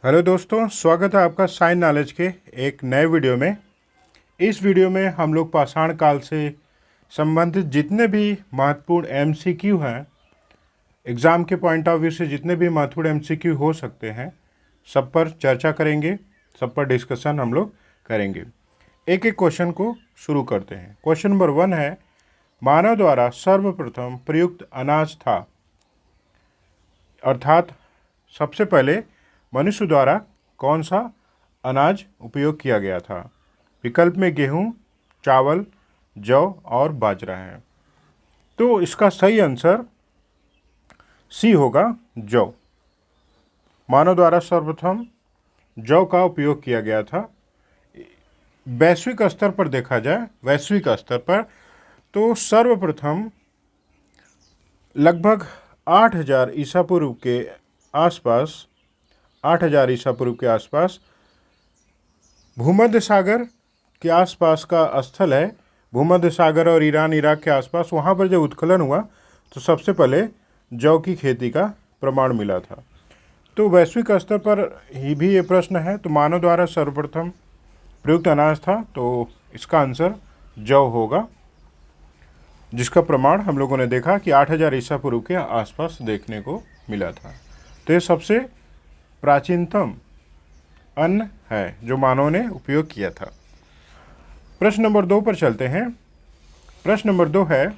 Hello दोस्तों, स्वागत है आपका साइंस नॉलेज के एक नए वीडियो में। इस वीडियो में हम लोग पाषाण काल से संबंधित जितने भी महत्वपूर्ण एमसीक्यू हैं, एग्ज़ाम के पॉइंट ऑफ व्यू से जितने भी महत्वपूर्ण एमसीक्यू हो सकते हैं, सब पर चर्चा करेंगे, सब पर डिस्कशन हम लोग करेंगे। एक एक क्वेश्चन को शुरू करते हैं। क्वेश्चन नंबर 1 है, मानव द्वारा सर्वप्रथम प्रयुक्त अनाज था, अर्थात सबसे पहले मनुष्य द्वारा कौन सा अनाज उपयोग किया गया था। विकल्प में गेहूं, चावल, जौ और बाजरा है। तो इसका सही आंसर सी होगा, जौ। मानव द्वारा सर्वप्रथम जौ का उपयोग किया गया था। वैश्विक स्तर पर देखा जाए, वैश्विक स्तर पर तो सर्वप्रथम लगभग 8000 ईसा पूर्व के आसपास 8000 ईसा पूर्व के आसपास भूमध्य सागर के आसपास का स्थल है। भूमध्य सागर और ईरान, इराक के आसपास, वहाँ पर जब उत्खनन हुआ तो सबसे पहले जौ की खेती का प्रमाण मिला था। तो वैश्विक स्तर पर ही भी ये प्रश्न है, तो मानव द्वारा सर्वप्रथम प्रयुक्त अनाज था, तो इसका आंसर जौ होगा, जिसका प्रमाण हम लोगों ने देखा कि 8000 ईसा पूर्व के आसपास देखने को मिला था। तो ये सबसे प्राचीनतम अन्न है जो मानव ने उपयोग किया था। प्रश्न नंबर 2 पर चलते हैं। प्रश्न नंबर 2 है,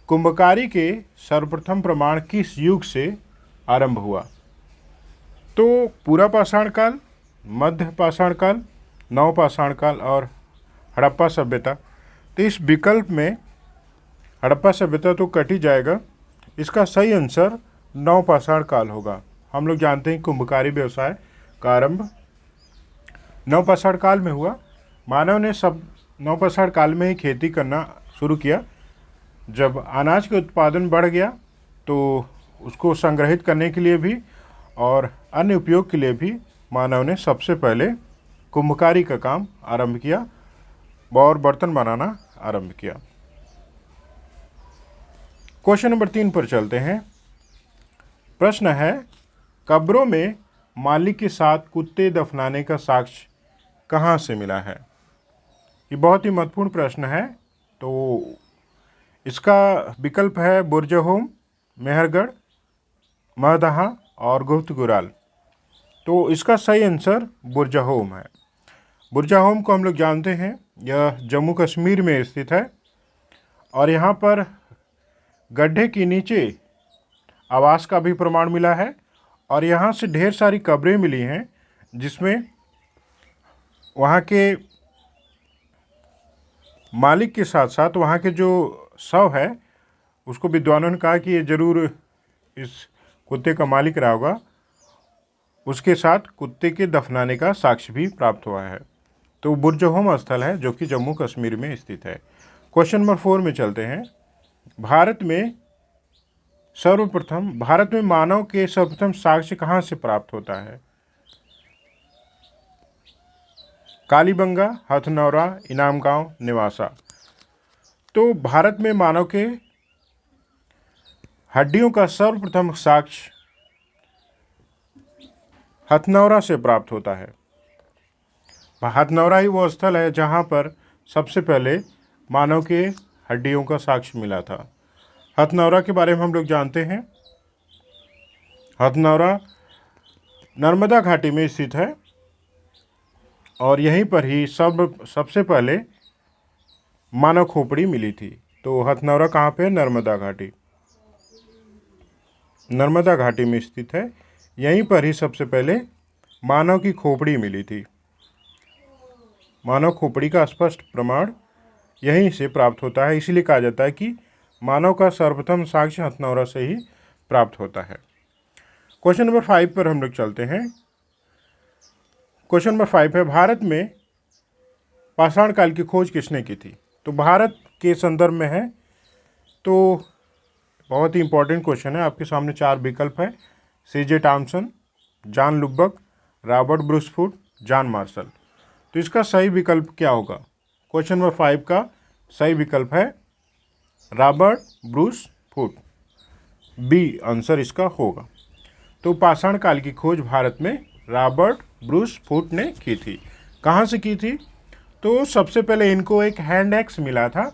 कुंभकारी के सर्वप्रथम प्रमाण किस युग से आरंभ हुआ। तो पूरा पाषाण काल, मध्य पाषाण काल, नव पाषाण काल और हड़प्पा सभ्यता। तो इस विकल्प में हड़प्पा सभ्यता तो कट ही जाएगा। इसका सही आंसर नव पाषाण काल होगा। हम लोग जानते हैं कुंभकारी व्यवसाय का आरंभ नव पाषाण काल में हुआ। मानव ने सब नव पाषाण काल में ही खेती करना शुरू किया। जब अनाज के उत्पादन बढ़ गया तो उसको संग्रहित करने के लिए भी और अन्य उपयोग के लिए भी मानव ने सबसे पहले कुंभकारी का काम आरंभ किया और बर्तन बनाना आरंभ किया। क्वेश्चन नंबर 3 पर चलते हैं। प्रश्न है, कब्रों में मालिक के साथ कुत्ते दफनाने का साक्ष्य कहाँ से मिला है। ये बहुत ही महत्वपूर्ण प्रश्न है। तो इसका विकल्प है बुर्जहोम, मेहरगढ़, महदहा और गुप्तगुराल। तो इसका सही आंसर बुर्जहोम है। बुर्जहोम को हम लोग जानते हैं, यह जम्मू कश्मीर में स्थित है और यहाँ पर गड्ढे के नीचे आवास का भी प्रमाण मिला है और यहाँ से ढेर सारी कब्रें मिली हैं, जिसमें वहाँ के मालिक के साथ साथ वहाँ के जो शव है उसको विद्वानों ने कहा कि ये जरूर इस कुत्ते का मालिक रहा होगा। उसके साथ कुत्ते के दफनाने का साक्ष्य भी प्राप्त हुआ है। तो बुर्जहोम स्थल है जो कि जम्मू कश्मीर में स्थित है। क्वेश्चन नंबर 4 में चलते हैं। भारत में मानव के सर्वप्रथम साक्ष्य कहाँ से प्राप्त होता है। कालीबंगा, हथनौरा, इनामगांव, नेवासा। तो भारत में मानव के हड्डियों का सर्वप्रथम साक्ष्य हथनौरा से प्राप्त होता है। हथनौरा ही वो स्थल है जहाँ पर सबसे पहले मानव के हड्डियों का साक्ष्य मिला था। हथनौरा के बारे में हम लोग जानते हैं, हथनौरा नर्मदा घाटी में स्थित है और यहीं पर ही सबसे पहले मानव खोपड़ी मिली थी। तो हथनौरा कहाँ पे है? नर्मदा घाटी, नर्मदा घाटी में स्थित है। यहीं पर ही सबसे पहले मानव की खोपड़ी मिली थी। मानव खोपड़ी का स्पष्ट प्रमाण यहीं से प्राप्त होता है। इसीलिए कहा जाता है कि मानव का सर्वप्रथम साक्ष्य हथनौरा से ही प्राप्त होता है। क्वेश्चन नंबर 5 पर हम लोग चलते हैं। क्वेश्चन नंबर 5 है, भारत में पाषाण काल की खोज किसने की थी। तो भारत के संदर्भ में है, तो बहुत ही इंपॉर्टेंट क्वेश्चन है। आपके सामने 4 विकल्प है, CJ Thomsen, John Lubbock, Robert Bruce Foote, John Marshall. तो इसका सही विकल्प क्या होगा। क्वेश्चन नंबर 5 का सही विकल्प है Robert Bruce Foote, B answer इसका होगा। तो पाषाण काल की खोज भारत में रॉबर्ट ब्रूस फूट ने की थी। कहाँ से की थी? तो सबसे पहले इनको एक हैंड एक्स मिला था।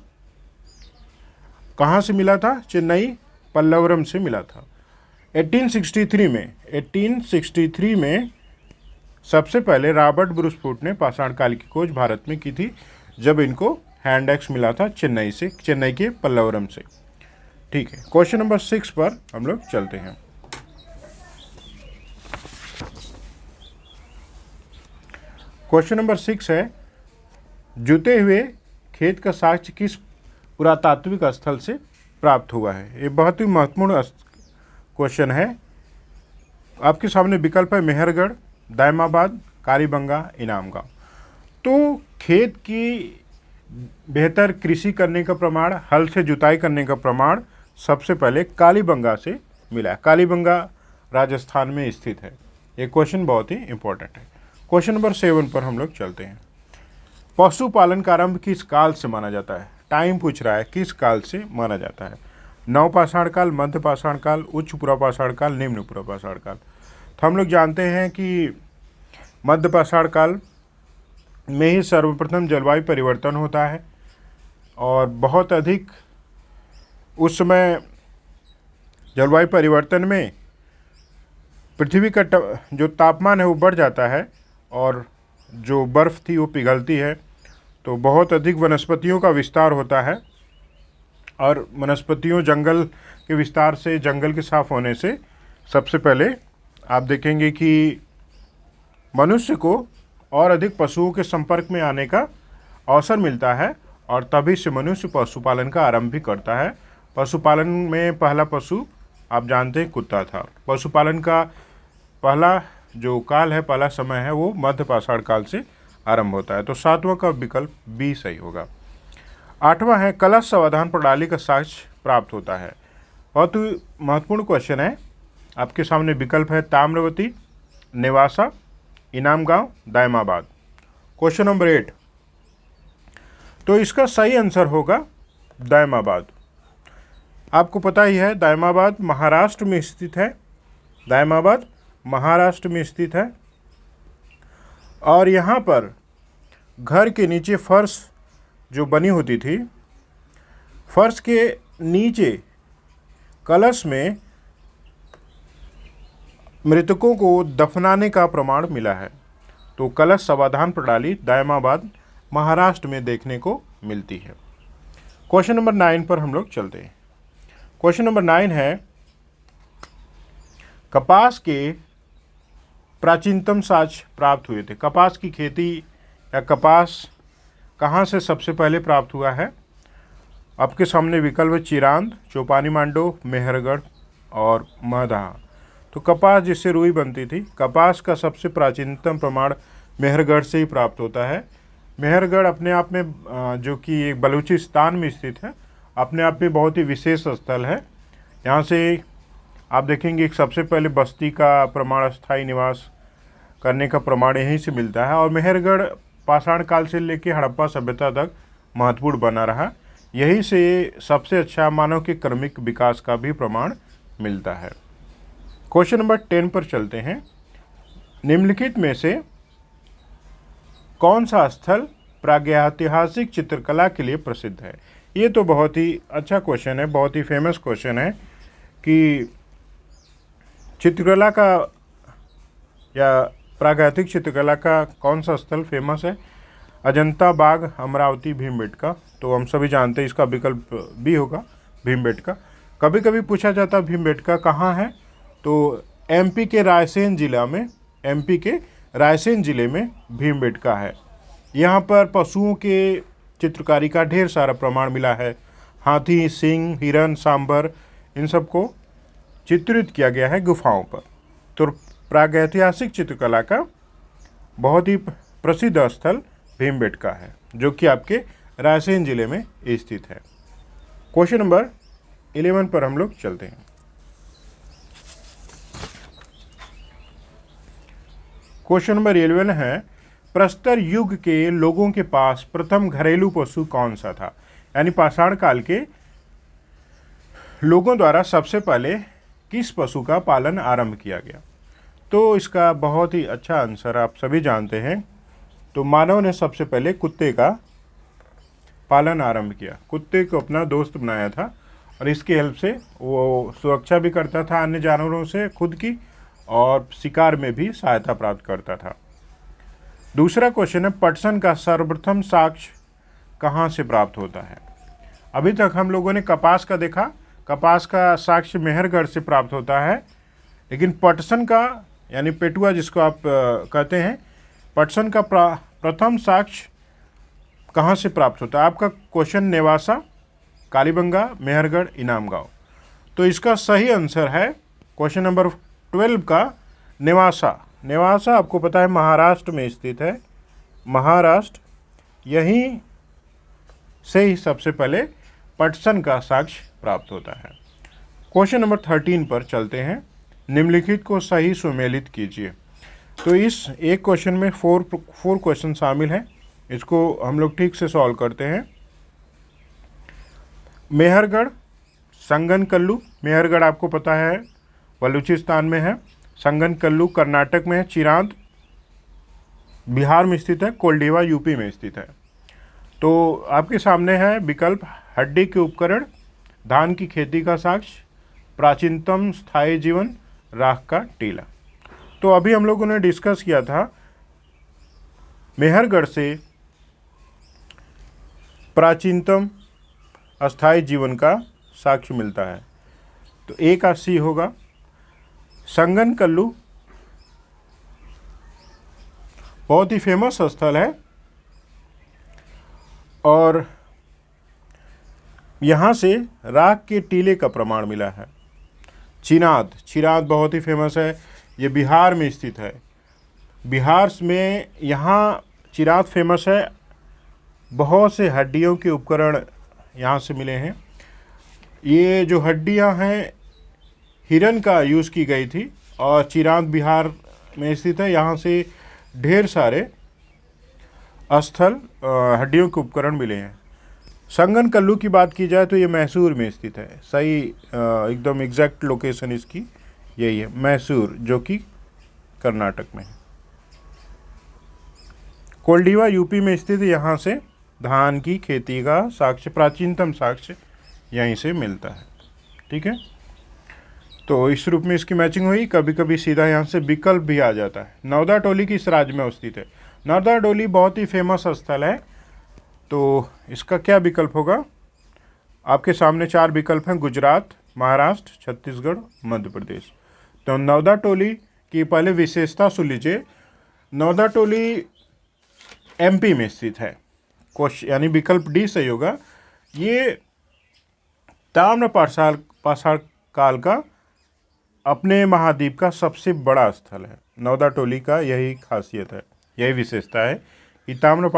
कहाँ से मिला था? चेन्नई पल्लवरम से मिला था। 1863 में सबसे पहले रॉबर्ट ब्रूस फूट ने पाषाण काल की खोज भारत में की थी, जब इनको हैंड एक्स मिला था चेन्नई के पल्लवरम से। ठीक है, क्वेश्चन नंबर 6 पर हम लोग चलते हैं। क्वेश्चन नंबर 6 है, जुते हुए खेत का साक्ष्य किस पुरातात्विक स्थल से प्राप्त हुआ है? ये बहुत ही महत्वपूर्ण क्वेश्चन है। आपके सामने विकल्प है मेहरगढ़, दायमाबाद, कालीबंगा, इनामगांव। तो खेत की बेहतर कृषि करने का प्रमाण, हल से जुताई करने का प्रमाण सबसे पहले कालीबंगा से मिला है। कालीबंगा राजस्थान में स्थित है। ये क्वेश्चन बहुत ही इंपॉर्टेंट है। क्वेश्चन नंबर 7 पर हम लोग चलते हैं। पशुपालन का आरंभ किस काल से माना जाता है? टाइम पूछ रहा है, किस काल से माना जाता है? नवपाषाण काल, मध्य पाषाण काल, उच्च पुरापाषाण काल, निम्न पुरापाषाण काल। तो हम लोग जानते हैं कि मध्य पाषाण काल में ही सर्वप्रथम जलवायु परिवर्तन होता है और बहुत अधिक उस समय जलवायु परिवर्तन में पृथ्वी का जो तापमान है वो बढ़ जाता है और जो बर्फ़ थी वो पिघलती है, तो बहुत अधिक वनस्पतियों का विस्तार होता है और वनस्पतियों जंगल के विस्तार से, जंगल के साफ होने से सबसे पहले आप देखेंगे कि मनुष्य को और अधिक पशुओं के संपर्क में आने का अवसर मिलता है और तभी से मनुष्य पशुपालन का आरंभ भी करता है। पशुपालन में पहला पशु आप जानते हैं कुत्ता था। पशुपालन का पहला जो काल है, पहला समय है, वो मध्य पाषाण काल से आरंभ होता है। तो 7वां का विकल्प बी सही होगा। 8वां है, कलश समाधान प्रणाली का साक्ष्य प्राप्त होता है। बहुत ही महत्वपूर्ण क्वेश्चन है। आपके सामने विकल्प है ताम्रवती, नेवासा, इनामगांव, दायमाबाद। क्वेश्चन नंबर 8, तो इसका सही आंसर होगा दायमाबाद। आपको पता ही है दायमाबाद महाराष्ट्र में स्थित है। दायमाबाद महाराष्ट्र में स्थित है और यहाँ पर घर के नीचे फर्श जो बनी होती थी, फर्श के नीचे कलश में मृतकों को दफनाने का प्रमाण मिला है। तो कलश समाधान प्रणाली दायमाबाद महाराष्ट्र में देखने को मिलती है। क्वेश्चन नंबर 9 पर हम लोग चलते हैं। क्वेश्चन नंबर 9 है, कपास के प्राचीनतम साक्ष्य प्राप्त हुए थे। कपास की खेती या कपास कहाँ से सबसे पहले प्राप्त हुआ है? आपके सामने विकल्प चिरांद, चौपानी मांडो, मेहरगढ़ और महदहा। तो कपास जिससे रुई बनती थी, कपास का सबसे प्राचीनतम प्रमाण मेहरगढ़ से ही प्राप्त होता है। मेहरगढ़ अपने आप में जो कि एक बलूचिस्तान में स्थित है, अपने आप में बहुत ही विशेष स्थल है। यहाँ से आप देखेंगे सबसे पहले बस्ती का प्रमाण, स्थायी निवास करने का प्रमाण यहीं से मिलता है और मेहरगढ़ पाषाण काल से लेकर हड़प्पा सभ्यता तक महत्वपूर्ण बना रहा। यहीं से सबसे अच्छा मानव के क्रमिक विकास का भी प्रमाण मिलता है। क्वेश्चन नंबर 10 पर चलते हैं। निम्नलिखित में से कौन सा स्थल प्रागैतिहासिक चित्रकला के लिए प्रसिद्ध है? ये तो बहुत ही अच्छा क्वेश्चन है, बहुत ही फेमस क्वेश्चन है कि चित्रकला का या प्रागैतिक चित्रकला का कौन सा स्थल फेमस है? अजंता, बाग, अमरावती, भीमबेटका। तो हम सभी जानते हैं इसका विकल्प भी होगा भीमबेटका। कभी कभी पूछा जाता है भीमबेटका कहाँ है? तो एमपी के रायसेन जिले में भीमबेटका है। यहाँ पर पशुओं के चित्रकारी का ढेर सारा प्रमाण मिला है। हाथी, सिंह, हिरन, सांभर, इन सबको चित्रित किया गया है गुफाओं पर। तो प्रागैतिहासिक चित्रकला का बहुत ही प्रसिद्ध स्थल भीमबेटका है, जो कि आपके रायसेन जिले में स्थित है। क्वेश्चन नंबर 11 पर हम लोग चलते हैं। क्वेश्चन नंबर 11 है, प्रस्तर युग के लोगों के पास प्रथम घरेलू पशु कौन सा था? यानी पाषाण काल के लोगों द्वारा सबसे पहले किस पशु का पालन आरंभ किया गया? तो इसका बहुत ही अच्छा आंसर आप सभी जानते हैं। तो मानव ने सबसे पहले कुत्ते का पालन आरंभ किया, कुत्ते को अपना दोस्त बनाया था और इसकी हेल्प से वो सुरक्षा भी करता था अन्य जानवरों से खुद की, और शिकार में भी सहायता प्राप्त करता था। दूसरा क्वेश्चन है, पटसन का सर्वप्रथम साक्ष्य कहाँ से प्राप्त होता है? अभी तक हम लोगों ने कपास का देखा, कपास का साक्ष्य मेहरगढ़ से प्राप्त होता है, लेकिन पटसन का यानी पेटुआ जिसको आप कहते हैं, पटसन का प्रथम साक्ष्य कहाँ से प्राप्त होता है? आपका क्वेश्चन नेवासा, कालीबंगा, मेहरगढ़, इनाम गांव। तो इसका सही आंसर है क्वेश्चन नंबर 12 का नेवासा। नेवासा आपको पता है महाराष्ट्र में स्थित है, महाराष्ट्र, यहीं से ही सबसे पहले पटसन का साक्ष्य प्राप्त होता है। क्वेश्चन नंबर 13 पर चलते हैं। निम्नलिखित को सही सुमेलित कीजिए। तो इस एक क्वेश्चन में फोर क्वेश्चन शामिल हैं, इसको हम लोग ठीक से सॉल्व करते हैं। मेहरगढ़, संगनकल्लू, मेहरगढ़ आपको पता है बलूचिस्तान में है, संगनकल्लू कर्नाटक में है, चिरांद बिहार में स्थित है, कोल्डिवा यूपी में स्थित है। तो आपके सामने है विकल्प, हड्डी के उपकरण, धान की खेती का साक्ष्य, प्राचीनतम स्थायी जीवन, राख का टीला। तो अभी हम लोगों ने डिस्कस किया था मेहरगढ़ से प्राचीनतम अस्थायी जीवन का साक्ष्य मिलता है, तो ए का सी होगा। संगनकल्लू बहुत ही फेमस स्थल है और यहाँ से राख के टीले का प्रमाण मिला है। चिरांद, चिरांद बहुत ही फेमस है, ये बिहार में स्थित है। बिहार में यहाँ चिरांद फेमस है, बहुत से हड्डियों के उपकरण यहाँ से मिले हैं। ये जो हड्डियाँ हैं हिरन का यूज़ की गई थी और चिरांद बिहार में स्थित है। यहाँ से ढेर सारे स्थल हड्डियों के उपकरण मिले हैं। संगनकल्लू की बात की जाए तो ये मैसूर में स्थित है, सही एकदम एग्जैक्ट लोकेशन इसकी यही है, मैसूर, जो कि कर्नाटक में है। कोल्डिवा यूपी में स्थित, यहाँ से धान की खेती का साक्ष्य, प्राचीनतम साक्ष्य यहीं से मिलता है। ठीक है, तो इस रूप में इसकी मैचिंग हुई। कभी कभी सीधा यहाँ से विकल्प भी आ जाता है। नौदा टोली किस राज्य में स्थित है? नौदा टोली बहुत ही फेमस स्थल है, तो इसका क्या विकल्प होगा? आपके सामने 4 विकल्प हैं, गुजरात, महाराष्ट्र, छत्तीसगढ़, मध्य प्रदेश। तो नौदा टोली की पहले विशेषता सुन लीजिए। नौदा टोली एमपी में स्थित है, यानी विकल्प डी सही होगा। ये ताम्र पाषाण काल का अपने महाद्वीप का सबसे बड़ा स्थल है। नौदा टोली का यही खासियत है, यही विशेषता है कि ताम्र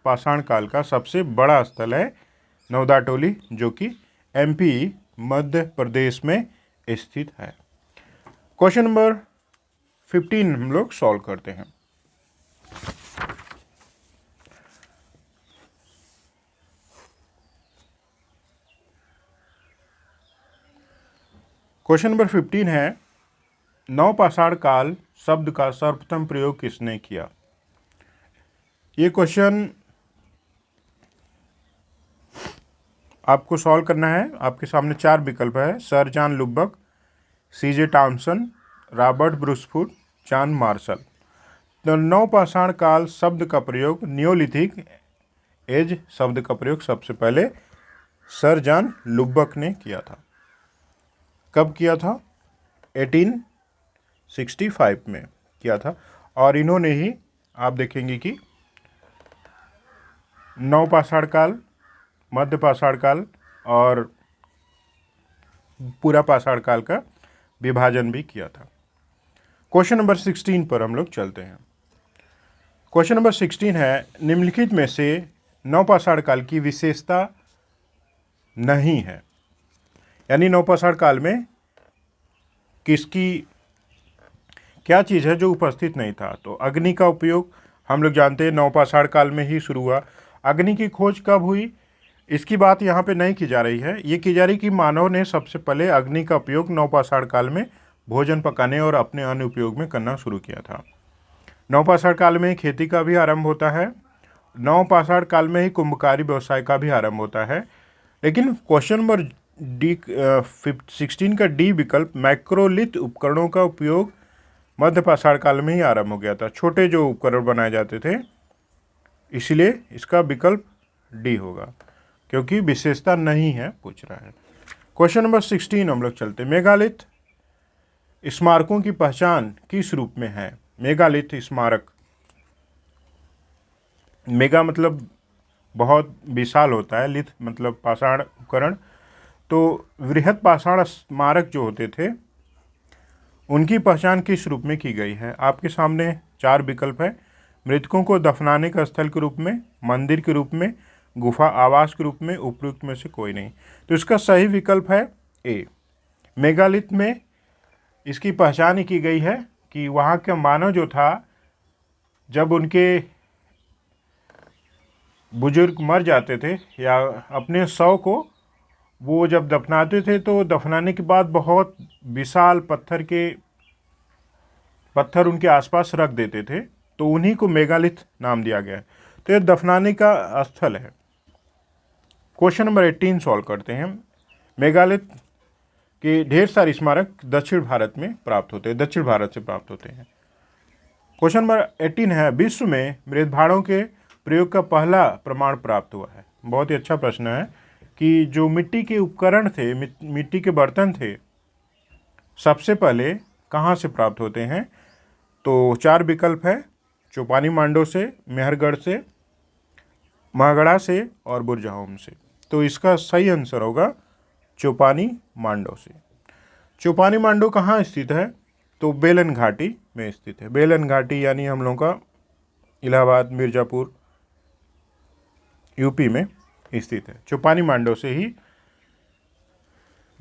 पाषाण काल का सबसे बड़ा स्थल है नौदा टोली, जो कि एमपी मध्य प्रदेश में स्थित है। क्वेश्चन नंबर 15 हम लोग सॉल्व करते हैं। क्वेश्चन नंबर 15 है, नवपाषाण काल शब्द का सर्वप्रथम प्रयोग किसने किया? ये क्वेश्चन आपको सॉल्व करना है। आपके सामने 4 विकल्प है, sir John Lubbock, CJ Thomsen, Robert Bruce Foote, John Marshall. तो नवपाषाण काल शब्द का प्रयोग, नियोलिथिक एज शब्द का प्रयोग सबसे पहले सर जॉन लुबक ने किया था। कब किया था? 1865 में किया था। और इन्होंने ही, आप देखेंगे कि नवपाषाण काल, मध्य पाषाण काल और पूरा पाषाण काल का विभाजन भी किया था। क्वेश्चन नंबर 16 पर हम लोग चलते हैं। क्वेश्चन नंबर 16 है, निम्नलिखित में से नवपाषाण काल की विशेषता नहीं है, यानी नवपाषाण काल में किसकी क्या चीज़ है जो उपस्थित नहीं था? तो अग्नि का उपयोग हम लोग जानते हैं नवपाषाण काल में ही शुरू हुआ। अग्नि की खोज कब हुई, इसकी बात यहाँ पे नहीं की जा रही है। ये की जा रही कि मानव ने सबसे पहले अग्नि का उपयोग नवपाषाण काल में भोजन पकाने और अपने अन्य उपयोग में करना शुरू किया था। नवपाषाण काल में ही खेती का भी आरंभ होता है। नवपाषाण काल में ही कुंभकारी व्यवसाय का भी आरंभ होता है। लेकिन क्वेश्चन नंबर डी 16 का डी विकल्प, मैक्रोलिथ उपकरणों का उपयोग मध्यपाषाण काल में ही आरंभ हो गया था। छोटे जो उपकरण बनाए जाते थे, इसलिए इसका विकल्प डी होगा, क्योंकि विशेषता नहीं है पूछ रहा है। क्वेश्चन नंबर 16 हम लोग चलते। मेगालिथ स्मारकों की पहचान किस रूप में है? मेगालिथ स्मारक, मेगा मतलब बहुत विशाल होता है, लिथ मतलब पाषाण उपकरण। तो वृहत पाषाण स्मारक जो होते थे उनकी पहचान किस रूप में की गई है? आपके सामने 4 विकल्प है। मृतकों को दफनाने का स्थल के रूप में, मंदिर के रूप में, गुफा आवास के रूप में, उपयुक्त में से कोई नहीं। तो इसका सही विकल्प है ए। मेगालिथ में इसकी पहचान ही की गई है कि वहाँ का मानव जो था, जब उनके बुजुर्ग मर जाते थे या अपने शव को वो जब दफनाते थे, तो दफनाने के बाद बहुत विशाल पत्थर उनके आसपास रख देते थे, तो उन्हीं को मेगालिथ नाम दिया गया है। तो ये दफनाने का स्थल है। क्वेश्चन नंबर 18 सॉल्व करते हैं। मेगालिथ के ढेर सारे स्मारक दक्षिण भारत में प्राप्त होते हैं, दक्षिण भारत से प्राप्त होते हैं। क्वेश्चन नंबर 18 है, विश्व में मृत भाड़ों के प्रयोग का पहला प्रमाण प्राप्त हुआ है। बहुत ही अच्छा प्रश्न है कि जो मिट्टी के उपकरण थे, मिट्टी के बर्तन थे, सबसे पहले कहाँ से प्राप्त होते हैं? तो 4 विकल्प है, चौपानी मांडो से, मेहरगढ़ से, महागढ़ा से और बुरजाहोम से। तो इसका सही आंसर होगा चौपानी मांडो से। चौपानी मांडो कहाँ स्थित है? तो बेलन घाटी में स्थित है। बेलन घाटी यानी हम लोगों का इलाहाबाद, मिर्ज़ापुर, यूपी में स्थित है। चौपानी मांडो से ही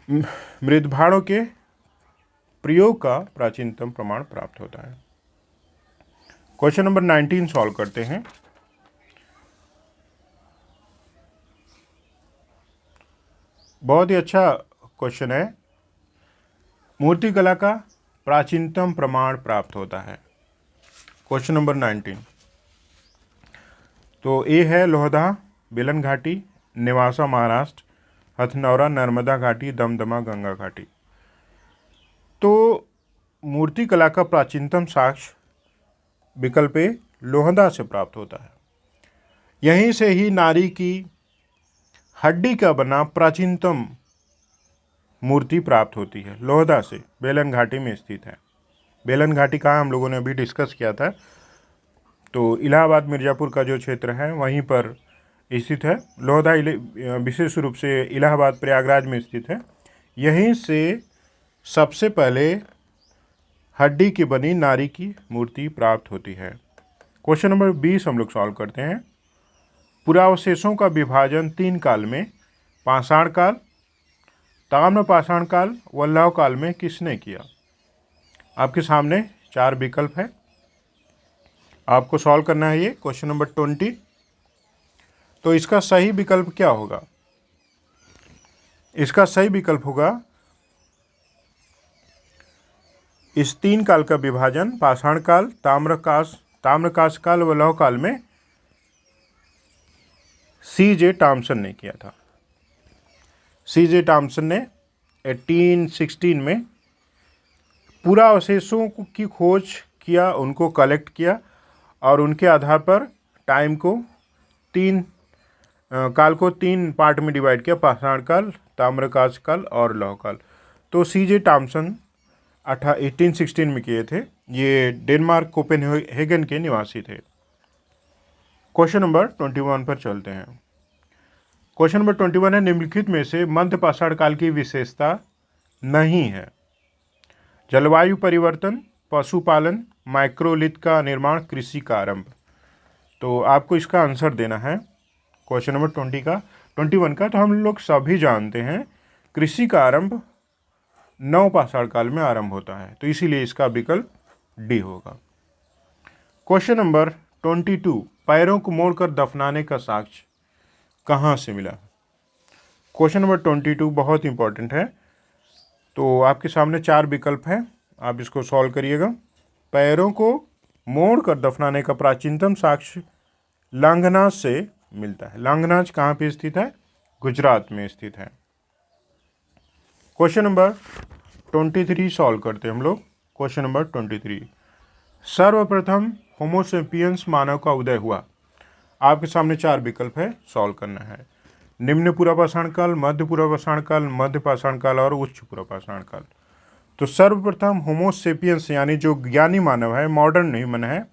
मृत भाड़ों के प्रयोग का प्राचीनतम प्रमाण प्राप्त होता है। क्वेश्चन नंबर 19 सॉल्व करते हैं। बहुत ही अच्छा क्वेश्चन है। मूर्तिकला का प्राचीनतम प्रमाण प्राप्त होता है। Question number 19। तो ए है लोहदा, बेलन घाटी, नेवासा महाराष्ट्र, हथनौरा नर्मदा घाटी, दमदमा गंगा घाटी। तो मूर्तिकला का प्राचीनतम साक्ष्य विकल्प ए लोहदा से प्राप्त होता है। यहीं से ही नारी की हड्डी का बना प्राचीनतम मूर्ति प्राप्त होती है, लोहदा से, बेलन घाटी में स्थित है। बेलन घाटी कहाँ हम लोगों ने अभी डिस्कस किया था, तो इलाहाबाद मिर्ज़ापुर का जो क्षेत्र है वहीं पर स्थित है। लोहदा विशेष रूप से इलाहाबाद प्रयागराज में स्थित है। यहीं से सबसे पहले हड्डी की बनी नारी की मूर्ति प्राप्त होती है। क्वेश्चन नंबर 20 हम लोग सॉल्व करते हैं। पुरावशेषों का विभाजन 3 काल में, पाषाण काल, ताम्रपाषाण काल व लौह काल में किसने किया? आपके सामने 4 विकल्प है, आपको सॉल्व करना है ये। Question number 20। तो इसका सही विकल्प क्या होगा? इसका सही विकल्प होगा इस 3 काल का विभाजन पाषाण काल, ताम्रकाश काल व लौह काल में C.J. टॉमसन ने किया था। C.J. टॉमसन ने 1816 में पुरावशेषों की खोज किया, उनको कलेक्ट किया और उनके आधार पर टाइम को काल को 3 पार्ट में डिवाइड किया, पाषाण काल, ताम्रकाश काल और लौह काल। तो C.J. टॉमसन 1816 में किए थे। ये डेनमार्क कोपेनहेगन के निवासी थे। क्वेश्चन नंबर 21 पर चलते हैं। क्वेश्चन नंबर 21 है, निम्नलिखित में से मध्य पाषाण काल की विशेषता नहीं है? जलवायु परिवर्तन, पशुपालन, माइक्रोलिथ का निर्माण, कृषि का आरंभ। तो आपको इसका आंसर देना है क्वेश्चन नंबर 21 का। तो हम लोग सभी जानते हैं कृषि का आरंभ नवपाषाण काल में आरंभ होता है, तो इसीलिए इसका विकल्प डी होगा। क्वेश्चन नंबर 22, पैरों को मोड़कर दफनाने का साक्ष्य कहाँ से मिला? क्वेश्चन नंबर 22 बहुत इंपॉर्टेंट है। तो आपके सामने 4 विकल्प है, आप इसको सॉल्व करिएगा। पैरों को मोड़ कर दफनाने का प्राचीनतम साक्ष्य लांघनाज से मिलता है। लांघनाज कहाँ पे स्थित है? गुजरात में स्थित है। क्वेश्चन नंबर 23 सॉल्व करते हैं हम लोग। क्वेश्चन नंबर 23, सर्वप्रथम होमोसेपियंस मानव का उदय हुआ। आपके सामने 4 विकल्प है, सॉल्व करना है। निम्न पूर्वापाषाण काल, मध्य पूर्वापाषाण काल, मध्य पाषाण काल और उच्च पूर्वापाषाण काल। तो सर्वप्रथम होमोसेपियंस यानी जो ज्ञानी मानव है, मॉडर्न ह्यूमन है,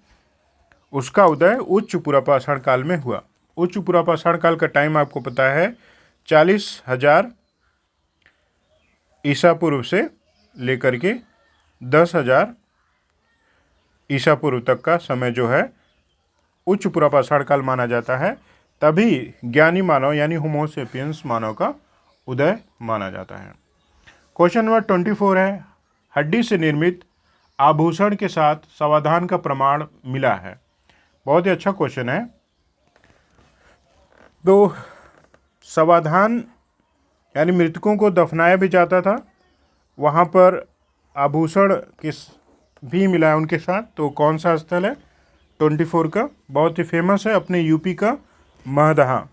उसका उदय उच्च पूर्वापाषाण काल में हुआ। उच्च पूर्वापाषाण काल का टाइम आपको पता है 40,000 ईसा पूर्व से लेकर के 10,000 ईसा पूर्व तक का समय जो है उच्च पूर्वापाषाण काल माना जाता है। तभी ज्ञानी मानव यानी होमोसेपियंस मानव का उदय माना जाता है। क्वेश्चन नंबर 24 है, हड्डी से निर्मित आभूषण के साथ समाधान का प्रमाण मिला है। बहुत ही अच्छा क्वेश्चन है। तो समाधान यानी मृतकों को दफनाया भी जाता था, वहाँ पर आभूषण किस भी मिला है उनके साथ। तो कौन सा स्थल है? 24 का बहुत ही फेमस है, अपने यूपी का महदहा।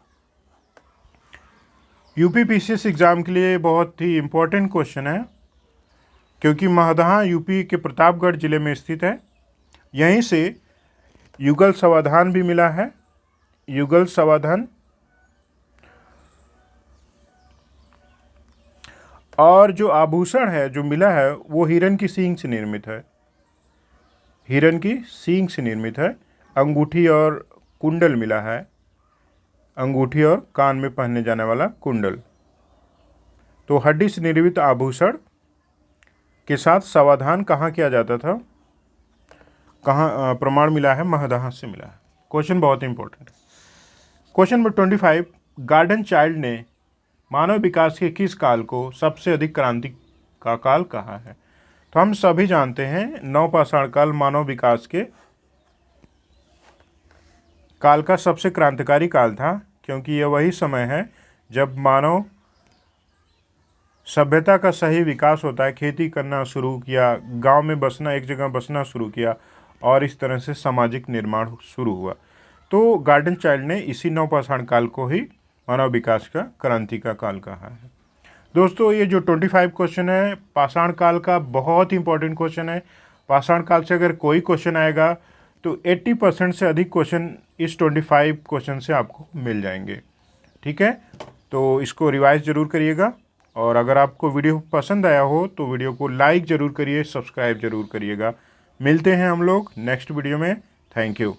यूपी पीसीएस एग्ज़ाम के लिए बहुत ही इम्पोर्टेंट क्वेश्चन है, क्योंकि महदहा यूपी के प्रतापगढ़ जिले में स्थित है। यहीं से युगल समाधान भी मिला है। युगल समाधान और जो आभूषण है जो मिला है वो हिरन की सींग से निर्मित है। हिरन की सींग से निर्मित है। अंगूठी और कुंडल मिला है, अंगूठी और कान में पहनने जाने वाला कुंडल। तो हड्डी से निर्मित आभूषण के साथ समाधान कहाँ किया जाता था? कहाँ प्रमाण मिला है? महदहा से मिला है। क्वेश्चन बहुत इंपॉर्टेंट है। क्वेश्चन नंबर 25, गार्डन चाइल्ड ने मानव विकास के किस काल को सबसे अधिक क्रांति का काल कहा है? तो हम सभी जानते हैं नवपाषाण काल मानव विकास के काल का सबसे क्रांतिकारी काल था, क्योंकि यह वही समय है जब मानव सभ्यता का सही विकास होता है। खेती करना शुरू किया, गांव में बसना, एक जगह बसना शुरू किया और इस तरह से सामाजिक निर्माण शुरू हुआ। तो गार्डन चाइल्ड ने इसी नवपाषाण काल को ही मानव विकास का क्रांति का काल कहा है। दोस्तों, ये जो 25 क्वेश्चन है पाषाण काल का बहुत ही इंपॉर्टेंट क्वेश्चन है। पाषाण काल से अगर कोई क्वेश्चन आएगा तो 80% से अधिक क्वेश्चन इस 25 क्वेश्चन से आपको मिल जाएंगे। ठीक है, तो इसको रिवाइज ज़रूर करिएगा, और अगर आपको वीडियो पसंद आया हो तो वीडियो को लाइक ज़रूर करिए, सब्सक्राइब ज़रूर करिएगा। मिलते हैं हम लोग नेक्स्ट वीडियो में। Thank you.